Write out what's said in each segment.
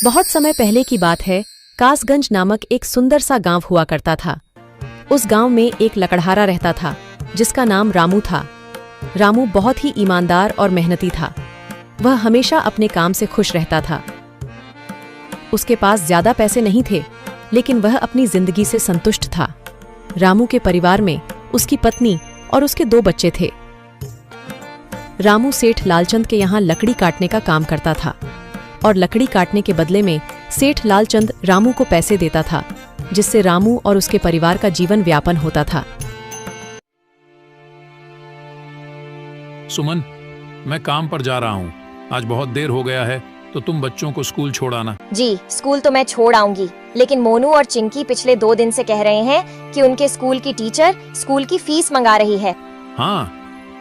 बहुत समय पहले की बात है। कासगंज नामक एक सुंदर सा गांव हुआ करता था। उस गांव में एक लकड़हारा रहता था जिसका नाम रामू था। रामू बहुत ही ईमानदार और मेहनती था। वह हमेशा अपने काम से खुश रहता था। उसके पास ज्यादा पैसे नहीं थे, लेकिन वह अपनी जिंदगी से संतुष्ट था। रामू के परिवार में उसकी पत्नी और उसके 2 बच्चे थे। रामू सेठ लालचंद के यहाँ लकड़ी काटने का काम करता था और लकड़ी काटने के बदले में सेठ लालचंद रामू को पैसे देता था, जिससे रामू और उसके परिवार का जीवन व्यापन होता था। सुमन, मैं काम पर जा रहा हूँ। आज बहुत देर हो गया है, तो तुम बच्चों को स्कूल छोड़ आना। जी, स्कूल तो मैं छोड़ आऊंगी, लेकिन मोनू और चिंकी पिछले 2 दिन से कह रहे हैं कि उनके स्कूल की टीचर स्कूल की फीस मंगा रही है। हाँ,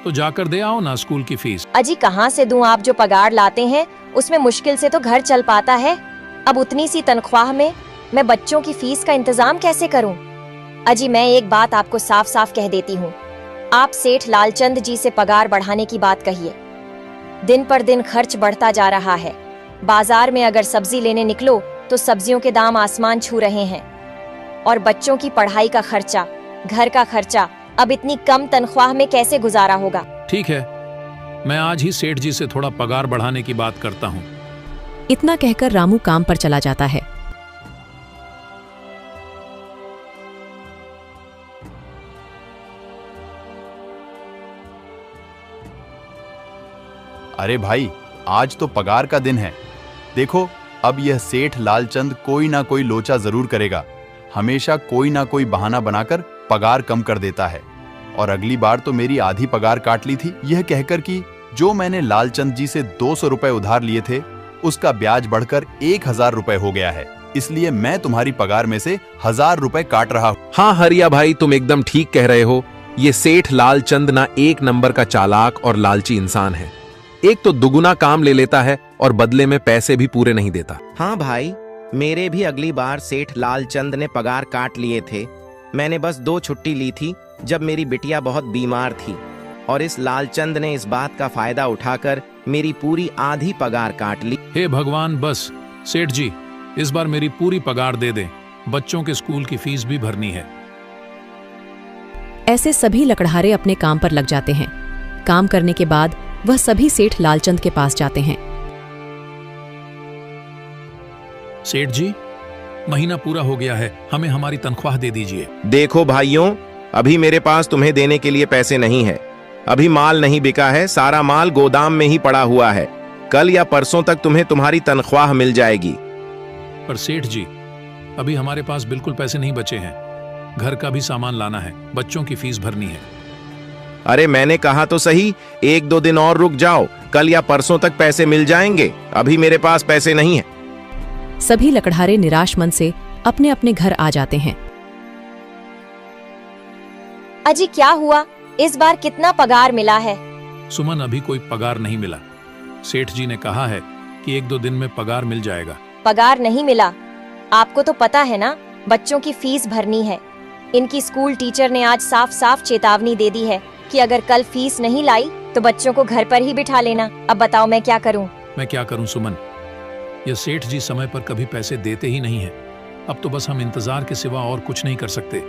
तो जाकर दे आओ ना स्कूल की फीस। अजी कहाँ से दूं? आप जो पगार लाते हैं उसमें मुश्किल से तो घर चल पाता है। अब उतनी सी तनख्वाह में मैं बच्चों की फीस का इंतजाम कैसे करूं? अजी मैं एक बात आपको साफ साफ कह देती हूँ, आप सेठ लालचंद जी से पगार बढ़ाने की बात कहिए। दिन पर दिन खर्च बढ़ता जा रहा है। बाजार में अगर सब्जी लेने निकलो तो सब्जियों के दाम आसमान छू रहे हैं, और बच्चों की पढ़ाई का खर्चा, घर का खर्चा, अब इतनी कम तनख्वाह में कैसे गुजारा होगा? ठीक है, मैं आज ही सेठ जी से थोड़ा पगार बढ़ाने की बात करता हूँ। इतना कहकर रामू काम पर चला जाता है। अरे भाई, आज तो पगार का दिन है। देखो, अब यह सेठ लालचंद कोई ना कोई लोचा जरूर करेगा। हमेशा कोई ना कोई बहाना बनाकर पगार कम कर देता है। और अगली बार तो मेरी आधी पगार काट ली थी, यह कहकर कि जो मैंने लालचंद जी से 200 रुपए उधार लिए थे, उसका ब्याज बढ़कर 1000 रुपए हो गया है। इसलिए मैं तुम्हारी पगार में से 1000 रुपए काट रहा हूँ। हाँ हरिया भाई, तुम एकदम ठीक कह रहे हो। ये सेठ लालचंद ना एक नंबर का चालाक और लालची इंसान है। एक तो दुगुना काम ले लेता है और बदले में पैसे भी पूरे नहीं देता। हाँ भाई, मेरे भी अगली बार सेठ लालचंद ने पगार काट लिए थे। मैंने बस 2 छुट्टी ली थी जब मेरी बिटिया बहुत बीमार थी, और इस लालचंद ने इस बात का फायदा उठाकर मेरी पूरी आधी पगार काट ली। हे भगवान, बस सेठ जी इस बार मेरी पूरी पगार दे दें। बच्चों के स्कूल की फीस भी भरनी है। ऐसे सभी लकड़हारे अपने काम पर लग जाते हैं। काम करने के बाद वह सभी सेठ लालचंद के पास जाते हैं। सेठ जी, महीना पूरा हो गया है, हमें हमारी तनख्वाह दे दीजिए। देखो भाइयों, अभी मेरे पास तुम्हें देने के लिए पैसे नहीं है। अभी माल नहीं बिका है, सारा माल गोदाम में ही पड़ा हुआ है। कल या परसों तक तुम्हें तुम्हारी तनख्वाह मिल जाएगी। पर सेठ जी, अभी हमारे पास बिल्कुल पैसे नहीं बचे हैं। घर का भी सामान लाना है, बच्चों की फीस भरनी है। अरे मैंने कहा तो सही, 1-2 दिन और रुक जाओ, कल या परसों तक पैसे मिल जाएंगे। अभी मेरे पास पैसे नहीं है। सभी लकड़हारे निराश मन से अपने अपने घर आ जाते हैं। अजी क्या हुआ? इस बार कितना पगार मिला है? सुमन, अभी कोई पगार नहीं मिला। सेठ जी ने कहा है कि 1-2 दिन में पगार मिल जाएगा। पगार नहीं मिला? आपको तो पता है ना, बच्चों की फीस भरनी है। इनकी स्कूल टीचर ने आज साफ साफ चेतावनी दे दी है कि अगर कल फीस नहीं लाई तो बच्चों को घर पर ही बिठा लेना। अब बताओ मैं क्या करूं? मैं क्या करूं सुमन, ये सेठ जी समय पर कभी पैसे देते ही नहीं है। अब तो बस हम इंतजार के सिवा और कुछ नहीं कर सकते।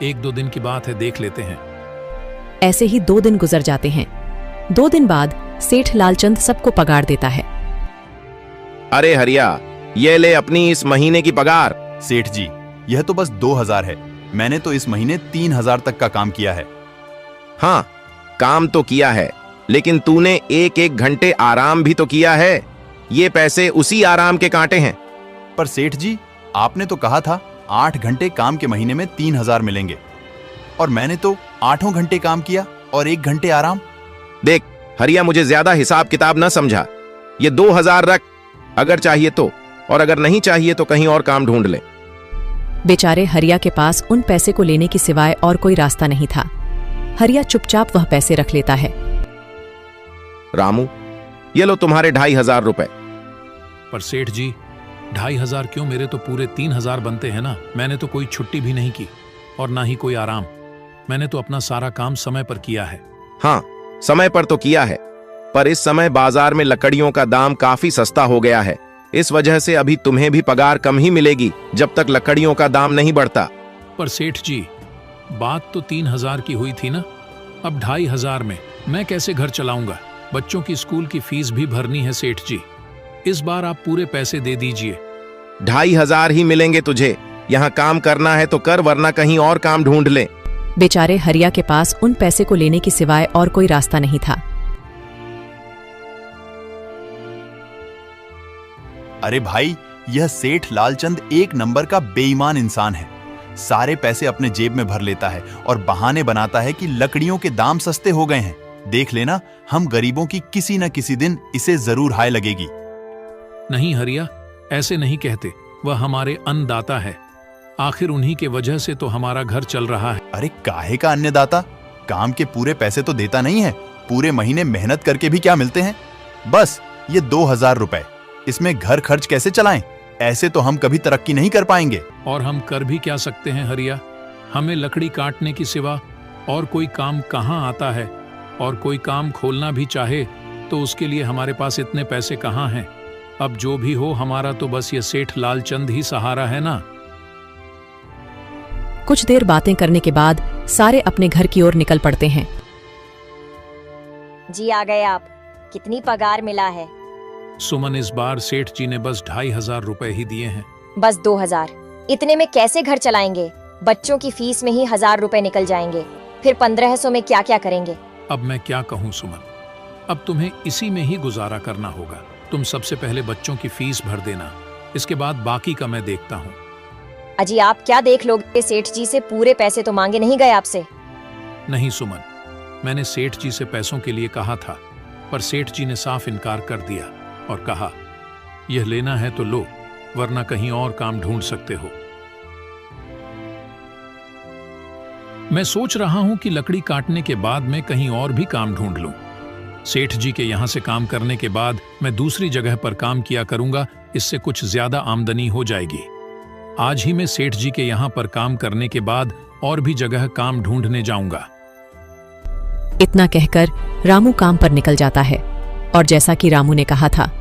1-2 दिन की बात है, देख लेते हैं। ऐसे ही 2 दिन गुजर जाते हैं। 2 दिन बाद सेठ लालचंद सबको पगार देता है। अरे हरिया, ये ले अपनी इस महीने की पगार। सेठ जी, यह तो बस 2000 है। मैंने तो इस महीने 3000 तक का काम किया है। हाँ, काम तो किया है, लेकिन तूने 1-1 घंटे आराम भी तो किया है। ये पैसे उसी आराम के कांटे हैं। पर सेठ जी, आपने तो कहा था 8 घंटे काम के महीने में 3000 मिलेंगे, और मैंने तो 8 घंटे काम किया और 1 घंटे आराम। देख हरिया, मुझे ज्यादा हिसाब किताब न समझा। ये 2000 रख, अगर चाहिए तो, और अगर नहीं चाहिए तो कहीं और काम ढूंढ ले। बेचारे हरिया के पास उन पैसे को लेने की सिवाय और कोई रास्ता नहीं था। हरिया चुपचाप वह पैसे रख लेता है। रामू, ये लो तुम्हारे 2500 रुपए। पर सेठ जी, 2500 क्यों? मेरे तो पूरे 3000 बनते हैं ना। मैंने तो कोई छुट्टी भी नहीं की और ना ही कोई आराम। मैंने तो अपना सारा काम समय पर किया है। हाँ, समय पर तो किया है, पर इस समय बाजार में लकड़ियों का दाम काफी सस्ता हो गया है। इस वजह से अभी तुम्हें भी पगार कम ही मिलेगी जब तक लकड़ियों का दाम नहीं बढ़ता। पर सेठ जी, बात तो 3,000 की हुई थी ना, अब 2,500 में मैं कैसे घर चलाऊंगा? बच्चों की स्कूल की फीस भी भरनी है सेठ जी। इस बार आप पूरे पैसे दे दीजिए। 2,500 ही मिलेंगे तुझे। यहाँ काम करना है तो कर, वरना कहीं और काम ढूंढ ले। बेचारे हरिया के पास उन पैसे को लेने की सिवाय और कोई रास्ता नहीं था। अरे भाई, यह सेठ लालचंद एक नंबर का बेईमान इंसान है। सारे पैसे अपने जेब में भर लेता है और बहाने बनाता है कि लकड़ियों के दाम सस्ते हो गए हैं। देख लेना, हम गरीबों की किसी न किसी दिन इसे जरूर हाय लगेगी। नहीं हरिया, ऐसे नहीं कहते। वह हमारे अन्नदाता है। आखिर उन्हीं के वजह से तो हमारा घर चल रहा है। अरे काहे का अन्नदाता? काम के पूरे पैसे तो देता नहीं है। पूरे महीने मेहनत करके भी क्या मिलते हैं? बस ये 2,000 रुपए। इसमें घर खर्च कैसे चलाएं? ऐसे तो हम कभी तरक्की नहीं कर पाएंगे। और हम कर भी क्या सकते हैं हरिया? हमें लकड़ी काटने की सिवा और कोई काम कहाँ आता है? और कोई काम खोलना भी चाहे तो उसके लिए हमारे पास इतने पैसे कहाँ हैं? अब जो भी हो, हमारा तो बस ये सेठ लालचंद ही सहारा है ना। कुछ देर बातें करने के बाद सारे अपने घर की ओर निकल पड़ते हैं। जी आ गए आप। कितनी पगार मिला है? सुमन, इस बार सेठ जी ने बस 2,500 रुपए ही दिए हैं। बस 2,000? इतने में कैसे घर चलाएंगे? बच्चों की फीस में ही 1,000 रुपए निकल जाएंगे। फिर 1,500 में क्या क्या करेंगे? अब मैं क्या कहूँ सुमन, अब तुम्हें इसी में ही गुजारा करना होगा। तुम सबसे पहले बच्चों की फीस भर देना, इसके बाद बाकी का मैं देखता हूँ। अजी आप क्या देख लोगे? सेठ जी से पूरे पैसे तो मांगे नहीं गए आपसे? नहीं सुमन, मैंने सेठ जी से पैसों के लिए कहा था, पर सेठ जी ने साफ इनकार कर दिया और कहा, यह लेना है तो लो, वरना कहीं और काम ढूंढ सकते हो। मैं सोच रहा हूं कि लकड़ी काटने के बाद मैं कहीं और भी काम ढूंढ लूं। सेठ जी के यहां से काम करने के बाद मैं दूसरी जगह पर काम किया करूंगा, इससे कुछ ज्यादा आमदनी हो जाएगी। आज ही मैं सेठ जी के यहां पर काम करने के बाद और भी जगह काम ढूंढने जाऊंगा। इतना कहकर रामू काम पर निकल जाता है और जैसा कि रामू ने कहा था,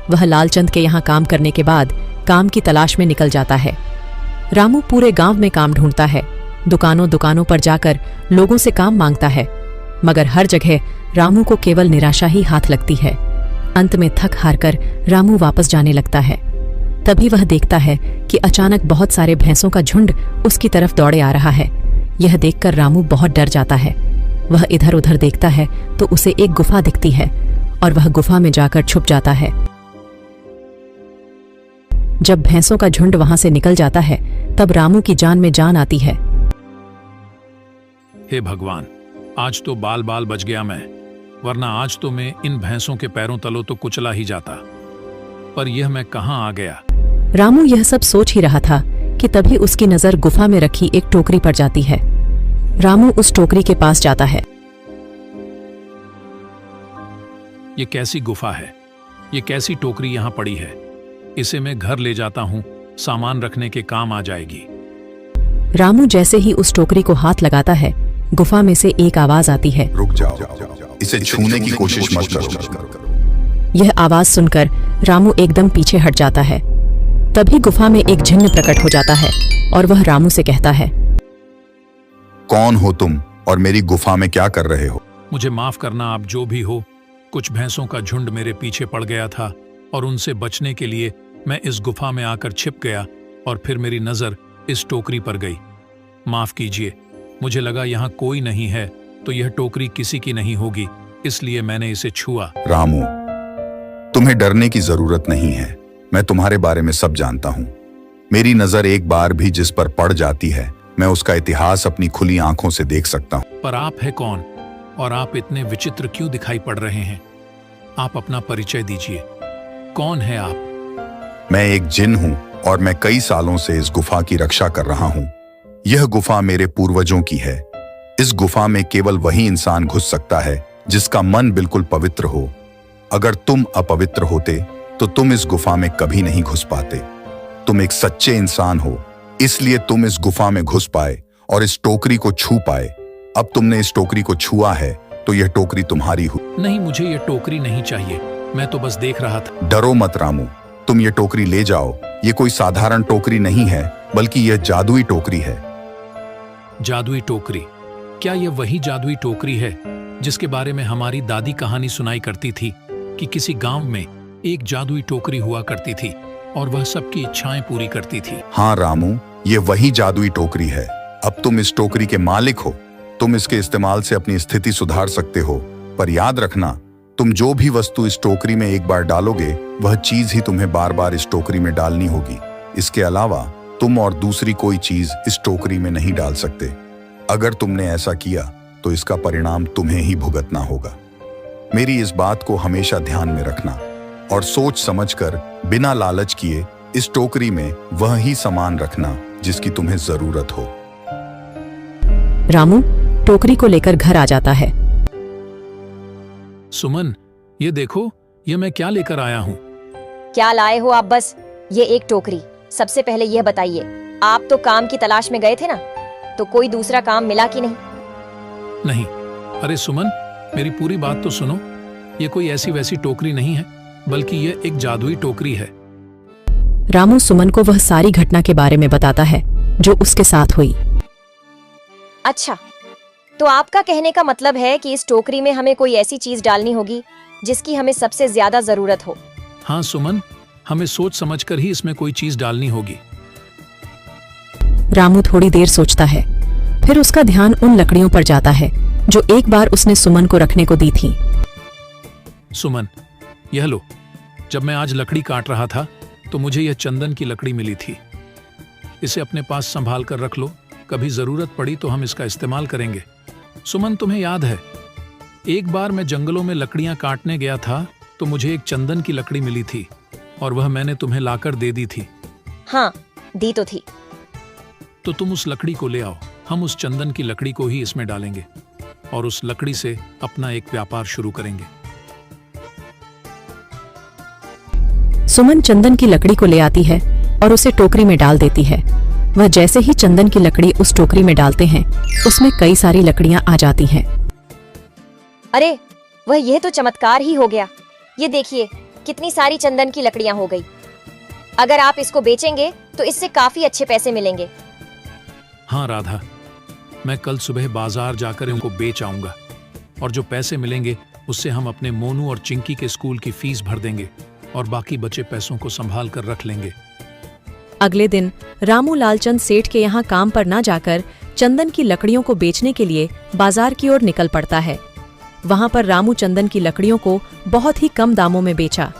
वह लालचंद के यहाँ काम करने के बाद काम की तलाश में निकल जाता है। रामू पूरे गांव में काम ढूंढता है, दुकानों दुकानों पर जाकर लोगों से काम मांगता है, मगर हर जगह रामू को केवल निराशा ही हाथ लगती है। अंत में थक हारकर रामू वापस जाने लगता है। तभी वह देखता है कि अचानक बहुत सारे भैंसों का झुंड उसकी तरफ दौड़े आ रहा है। यह देखकर रामू बहुत डर जाता है। वह इधर उधर देखता है तो उसे एक गुफा दिखती है और वह गुफा में जाकर छुप जाता है। जब भैंसों का झुंड वहां से निकल जाता है तब रामू की जान में जान आती है। हे भगवान, आज तो बाल बाल बच गया मैं, वरना आज तो मैं इन भैंसों के पैरों तलों तो कुचला ही जाता। पर यह मैं कहां आ गया? रामू यह सब सोच ही रहा था कि तभी उसकी नजर गुफा में रखी एक टोकरी पर जाती है। रामू उस टोकरी के पास जाता है। ये कैसी गुफा है? ये कैसी टोकरी यहां पड़ी है? इसे मैं घर ले जाता हूं, सामान रखने के काम आ जाएगी। रामू जैसे ही उस टोकरी को हाथ लगाता है, गुफा में से एक आवाज आती है, रुक जाओ, इसे छूने की कोशिश मत करो। यह आवाज सुनकर रामू एकदम पीछे हट जाता है। तभी गुफा में एक जिन्न प्रकट हो जाता है और वह रामू से कहता है, कौन हो तुम और मेरी गुफा में क्या कर रहे हो? मुझे माफ करना, आप जो भी हो। कुछ भैंसों का झुंड मेरे पीछे पड़ गया था और उनसे बचने के लिए मैं इस गुफा में आकर छिप गया और फिर मेरी नजर इस टोकरी पर गई। माफ कीजिए, मुझे लगा यहाँ कोई नहीं है तो यह टोकरी किसी की नहीं होगी, इसलिए मैंने इसे छुआ। रामू, तुम्हें डरने की जरूरत नहीं है। मैं तुम्हारे बारे में सब जानता हूँ। मेरी नजर एक बार भी जिस पर पड़ जाती है, मैं उसका इतिहास अपनी खुली आंखों से देख सकता हूँ। पर आप है कौन और आप इतने विचित्र क्यों दिखाई पड़ रहे हैं? आप अपना परिचय दीजिए। कौन है आप? मैं एक जिन हूँ और मैं कई सालों से इस गुफा की रक्षा कर रहा हूँ। यह गुफा मेरे पूर्वजों की है। इस गुफा में केवल वही इंसान घुस सकता है जिसका मन बिल्कुल पवित्र हो। अगर तुम अपवित्र होते तो तुम इस गुफा में कभी नहीं घुस पाते। तुम एक सच्चे इंसान हो, इसलिए तुम इस गुफा में घुस पाए और इस टोकरी को छू पाए। अब तुमने इस टोकरी को छुआ है तो यह टोकरी तुम्हारी हो। नहीं, मुझे यह टोकरी नहीं चाहिए। मैं तो बस देख रहा था। डरो मत रामू, तुम ये टोकरी ले जाओ। ये कोई साधारण टोकरी नहीं है, बल्कि यह जादुई टोकरी है। जादुई टोकरी? क्या यह वही जादुई टोकरी है जिसके बारे में हमारी दादी कहानी सुनाई करती थी कि किसी गांव में एक जादुई टोकरी हुआ करती थी और वह सबकी इच्छाएं पूरी करती थी? हाँ रामू, ये वही जादुई टोकरी है। अब तुम इस टोकरी के मालिक हो। तुम इसके इस्तेमाल से अपनी स्थिति सुधार सकते हो, पर याद रखना, तुम जो भी वस्तु इस टोकरी में एक बार डालोगे, वह चीज ही तुम्हें बार बार इस टोकरी में डालनी होगी। इसके अलावा तुम और दूसरी कोई चीज इस टोकरी में नहीं डाल सकते। अगर तुमने ऐसा किया तो इसका परिणाम तुम्हें ही भुगतना होगा। मेरी इस बात को हमेशा ध्यान में रखना और सोच समझकर बिना लालच किए इस टोकरी में वह ही सामान रखना जिसकी तुम्हें जरूरत हो। रामू टोकरी को लेकर घर आ जाता है। सुमन, ये देखो, ये मैं क्या लेकर आया हूँ। क्या लाए हो आप? बस ये एक टोकरी। सबसे पहले यह बताइए, आप तो काम की तलाश में गए थे ना, तो कोई दूसरा काम मिला कि नहीं? नहीं। अरे सुमन, मेरी पूरी बात तो सुनो। ये कोई ऐसी वैसी टोकरी नहीं है, बल्कि ये एक जादुई टोकरी है। रामू सुमन को वह सारी घटना के बारे में बताता है जो उसके साथ हुई। अच्छा, तो आपका कहने का मतलब है कि इस टोकरी में हमें कोई ऐसी चीज डालनी होगी जिसकी हमें सबसे ज्यादा जरूरत हो। हाँ सुमन, हमें सोच समझकर ही इसमें कोई चीज डालनी होगी। रामू थोड़ी देर सोचता है, फिर उसका ध्यान उन लकड़ियों पर जाता है जो एक बार उसने सुमन को रखने को दी थी। सुमन, यह लो। जब मैं आज लकड़ी काट रहा था तो मुझे यह चंदन की लकड़ी मिली थी। इसे अपने पास संभाल कर रख लो, कभी जरूरत पड़ी तो हम इसका इस्तेमाल करेंगे। सुमन, तुम्हें याद है, एक बार मैं जंगलों में लकड़ियां काटने गया था तो मुझे एक चंदन की लकड़ी मिली थी और वह मैंने तुम्हें लाकर दे दी थी। हाँ, दी तो थी। तो तुम उस लकड़ी को ले आओ। हम उस चंदन की लकड़ी को ही इसमें डालेंगे और उस लकड़ी से अपना एक व्यापार शुरू करेंगे। सुमन चंदन की लकड़ी को ले आती है और उसे टोकरी में डाल देती है। वह जैसे ही चंदन की लकड़ी उस टोकरी में डालते हैं, उसमें कई सारी लकड़ियां आ जाती हैं। अरे वह, यह तो चमत्कार ही हो गया। ये देखिए, कितनी सारी चंदन की लकड़ियां हो गई। अगर आप इसको बेचेंगे तो इससे काफी अच्छे पैसे मिलेंगे। हाँ राधा, मैं कल सुबह बाजार जाकर इनको बेच आऊंगा और जो पैसे मिलेंगे उससे हम अपने मोनू और चिंकी के स्कूल की फीस भर देंगे और बाकी बचे पैसों को संभाल कर रख लेंगे। अगले दिन रामू लालचंद सेठ के यहाँ काम पर न जाकर चंदन की लकड़ियों को बेचने के लिए बाजार की ओर निकल पड़ता है। वहां पर रामू चंदन की लकड़ियों को बहुत ही कम दामों में बेचा,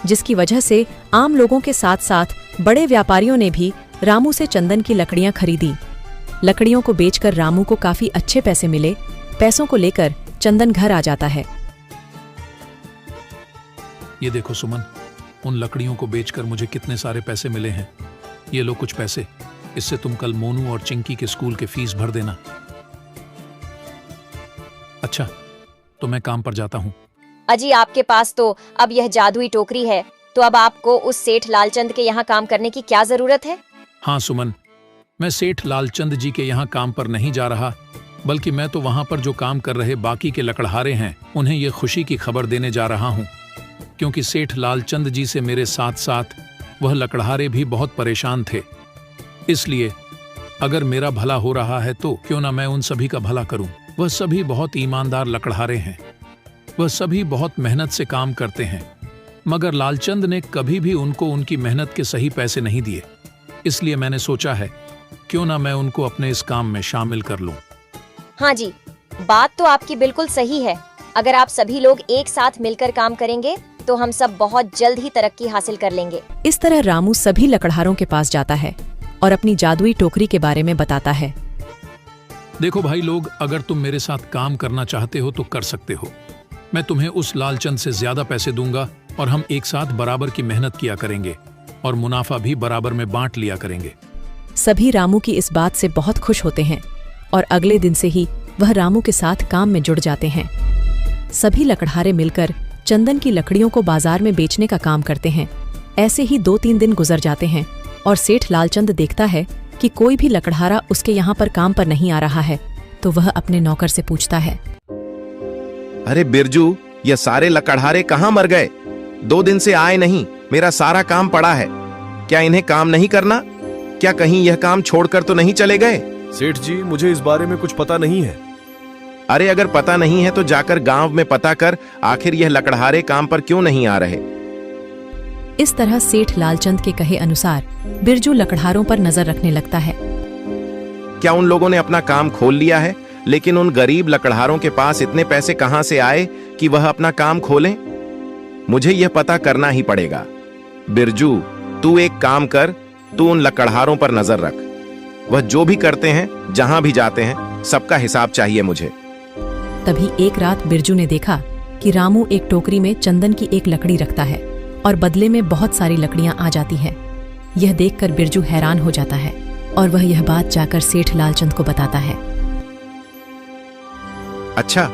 जिसकी वजह से आम लोगों के साथ साथ बड़े व्यापारियों ने भी रामू से चंदन की लकड़ियां खरीदी। लकड़ियों को बेचकर रामू को काफी अच्छे पैसे मिले। पैसों को लेकर चंदन घर आ जाता है। ये देखो सुमन, उन लकड़ियों को बेचकर मुझे कितने सारे पैसे मिले हैं। ये लो कुछ पैसे, इससे तुम कल मोनू और चिंकी के स्कूल के फीस भर देना। अच्छा, तो मैं काम पर जाता हूँ। अजी, आपके पास तो अब यह जादुई टोकरी है, तो अब आपको उस सेठ लालचंद के यहाँ काम करने की क्या जरूरत है? हाँ सुमन, मैं सेठ लालचंद जी के यहाँ काम पर नहीं जा रहा, बल्कि मैं तो वहां पर जो काम कर रहे बाकी के लकड़हारे हैं उन्हें ये खुशी की खबर देने जा रहा हूँ, क्योंकि सेठ लालचंद जी से मेरे साथ साथ वह लकड़हारे भी बहुत परेशान थे। इसलिए अगर मेरा भला हो रहा है तो क्यों ना मैं उन सभी का भला करूं। वह सभी बहुत ईमानदार लकड़हारे हैं, वह सभी बहुत मेहनत से काम करते हैं, मगर लालचंद ने कभी भी उनको उनकी मेहनत के सही पैसे नहीं दिए। इसलिए मैंने सोचा है क्यों ना मैं उनको अपने इस काम में शामिल कर लूं। हाँ जी, बात तो आपकी बिल्कुल सही है। अगर आप सभी लोग एक साथ मिलकर काम करेंगे तो हम सब बहुत जल्द ही तरक्की हासिल कर लेंगे। इस तरह रामू सभी लकड़हारों के पास जाता है और अपनी जादुई टोकरी के बारे में बताता है। देखो भाई लोग, अगर तुम मेरे साथ काम करना चाहते हो तो कर सकते हो। मैं तुम्हें उस लालचंद से ज्यादा पैसे दूंगा और हम एक साथ बराबर की मेहनत किया करेंगे और मुनाफा भी बराबर में बांट लिया करेंगे। सभी रामू की इस बात से बहुत खुश होते हैं और अगले दिन से ही वह रामू के साथ काम में जुड़ जाते हैं। सभी लकड़हारे मिलकर चंदन की लकड़ियों को बाजार में बेचने का काम करते हैं। ऐसे ही 2-3 दिन गुजर जाते हैं और सेठ लालचंद देखता है कि कोई भी लकड़हारा उसके यहाँ पर काम पर नहीं आ रहा है, तो वह अपने नौकर से पूछता है, अरे बिरजू, ये सारे लकड़हारे कहाँ मर गए? 2 दिन से आए नहीं। मेरा सारा काम पड़ा है। क्या इन्हें काम नहीं करना? क्या कहीं यह काम छोड़कर तो नहीं चले गए? सेठ जी, मुझे इस बारे में कुछ पता नहीं है। अरे अगर पता नहीं है तो जाकर गांव में पता कर, आखिर यह लकड़हारे काम पर क्यों नहीं आ रहे। इस तरह सेठ लालचंद के कहे अनुसार बिरजू लकड़हारों पर नजर रखने लगता है। क्या उन लोगों ने अपना काम खोल लिया है? लेकिन उन गरीब लकड़हारों के पास इतने पैसे कहां से आए कि वह अपना काम खोलें? मुझे यह पता करना ही पड़ेगा। बिरजू, तू एक काम कर, तू उन लकड़हारों पर नजर रख। वह जो भी करते हैं, जहां भी जाते हैं, सबका हिसाब चाहिए मुझे। तभी एक रात बिरजू ने देखा कि रामू एक टोकरी में चंदन की एक लकड़ी रखता है और बदले में बहुत सारी लकड़ियां आ जाती हैं। यह देखकर बिरजू हैरान हो जाता है और वह यह बात जाकर सेठ लालचंद को बताता है। अच्छा,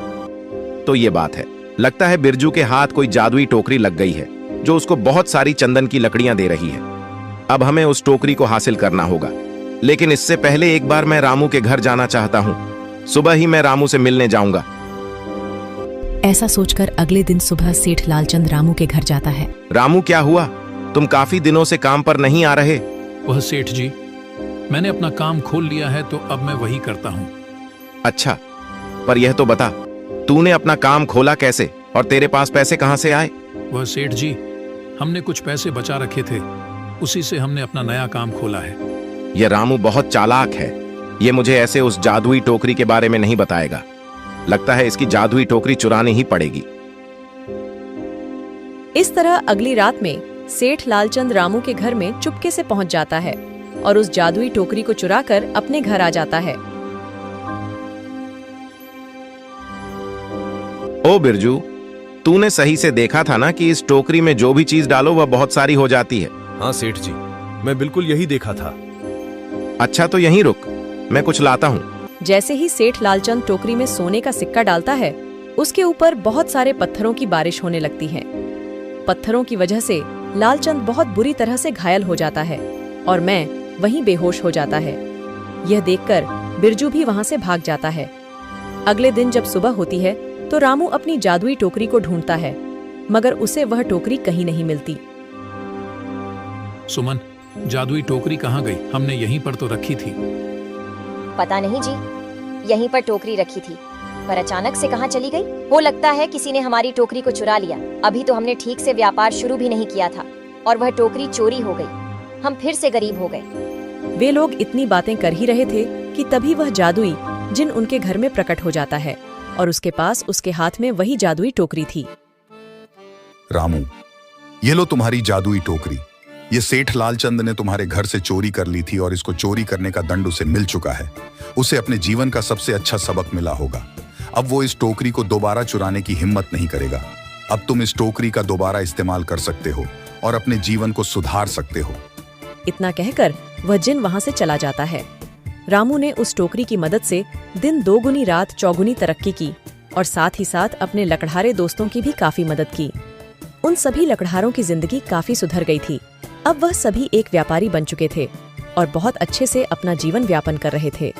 तो ये बात है। लगता है बिरजू के हाथ कोई जादुई टोकरी लग गई है जो उसको बहुत सारी चंदन की लकड़ियां दे रही है। अब हमें उस टोकरी को हासिल करना होगा, लेकिन इससे पहले एक बार मैं रामू के घर जाना चाहता हूं। सुबह ही मैं रामू से मिलने जाऊंगा। ऐसा सोचकर अगले दिन सुबह सेठ लालचंद रामू के घर जाता है। रामू, क्या हुआ? तुम काफी दिनों से काम पर नहीं आ रहे। वह सेठ जी, मैंने अपना काम खोल लिया है तो अब मैं वही करता हूँ। अच्छा, पर यह तो बता, तूने अपना काम खोला कैसे और तेरे पास पैसे कहां से आए? वह सेठ जी, हमने कुछ पैसे बचा रखे थे, उसी से हमने अपना नया काम खोला है। यह रामू बहुत चालाक है। यह मुझे ऐसे उस जादुई टोकरी के बारे में नहीं बताएगा। लगता है इसकी जादुई टोकरी चुरानी ही पड़ेगी। इस तरह अगली रात में सेठ लालचंद रामू के घर में चुपके से पहुंच जाता है और उस जादुई टोकरी को चुराकर अपने घर आ जाता है। ओ बिरजू, तूने सही से देखा था ना कि इस टोकरी में जो भी चीज डालो वह बहुत सारी हो जाती है। हाँ सेठ जी, मैं बिल्कुल यही देखा था। अच्छा, तो यहीं रुक, मैं कुछ लाता हूँ। जैसे ही सेठ लालचंद टोकरी में सोने का सिक्का डालता है, उसके ऊपर बहुत सारे पत्थरों की बारिश होने लगती है। पत्थरों की वजह से लालचंद बहुत बुरी तरह से घायल हो जाता है और मैं वहीं बेहोश हो जाता है। यह देखकर बिरजू भी वहां से भाग जाता है। अगले दिन जब सुबह होती है तो रामू अपनी जादुई टोकरी को ढूंढता है, मगर उसे वह टोकरी कहीं नहीं मिलती। सुमन, जादुई टोकरी कहाँ गई? हमने यहीं पर तो रखी थी। पता नहीं जी, यहीं पर टोकरी रखी थी, पर अचानक से कहाँ चली गई? हो लगता है किसी ने हमारी टोकरी को चुरा लिया। अभी तो हमने ठीक से व्यापार शुरू भी नहीं किया था और वह टोकरी चोरी हो गई। हम फिर से गरीब हो गए। वे लोग इतनी बातें कर ही रहे थे कि तभी वह जादुई जिन उनके घर में प्रकट हो जाता है और उसके पास उसके हाथ में वही जादुई टोकरी थी। रामू, ये लो तुम्हारी जादुई टोकरी। ये सेठ लालचंद ने तुम्हारे घर से चोरी कर ली थी और इसको चोरी करने का दंड उसे मिल चुका है। उसे अपने जीवन का सबसे अच्छा सबक मिला होगा। अब वो इस टोकरी को दोबारा चुराने की हिम्मत नहीं करेगा। अब तुम इस टोकरी का दोबारा इस्तेमाल कर सकते हो और अपने जीवन को सुधार सकते हो। इतना कहकर वह जिन वहां से चला जाता है। रामू ने उस टोकरी की मदद से दिन दोगुनी रात चौगुनी तरक्की की और साथ ही साथ अपने लकड़हारे दोस्तों की भी काफी मदद की। उन सभी लकड़हारों की जिंदगी काफी सुधर गई थी। अब वह सभी एक व्यापारी बन चुके थे और बहुत अच्छे से अपना जीवन व्यापन कर रहे थे।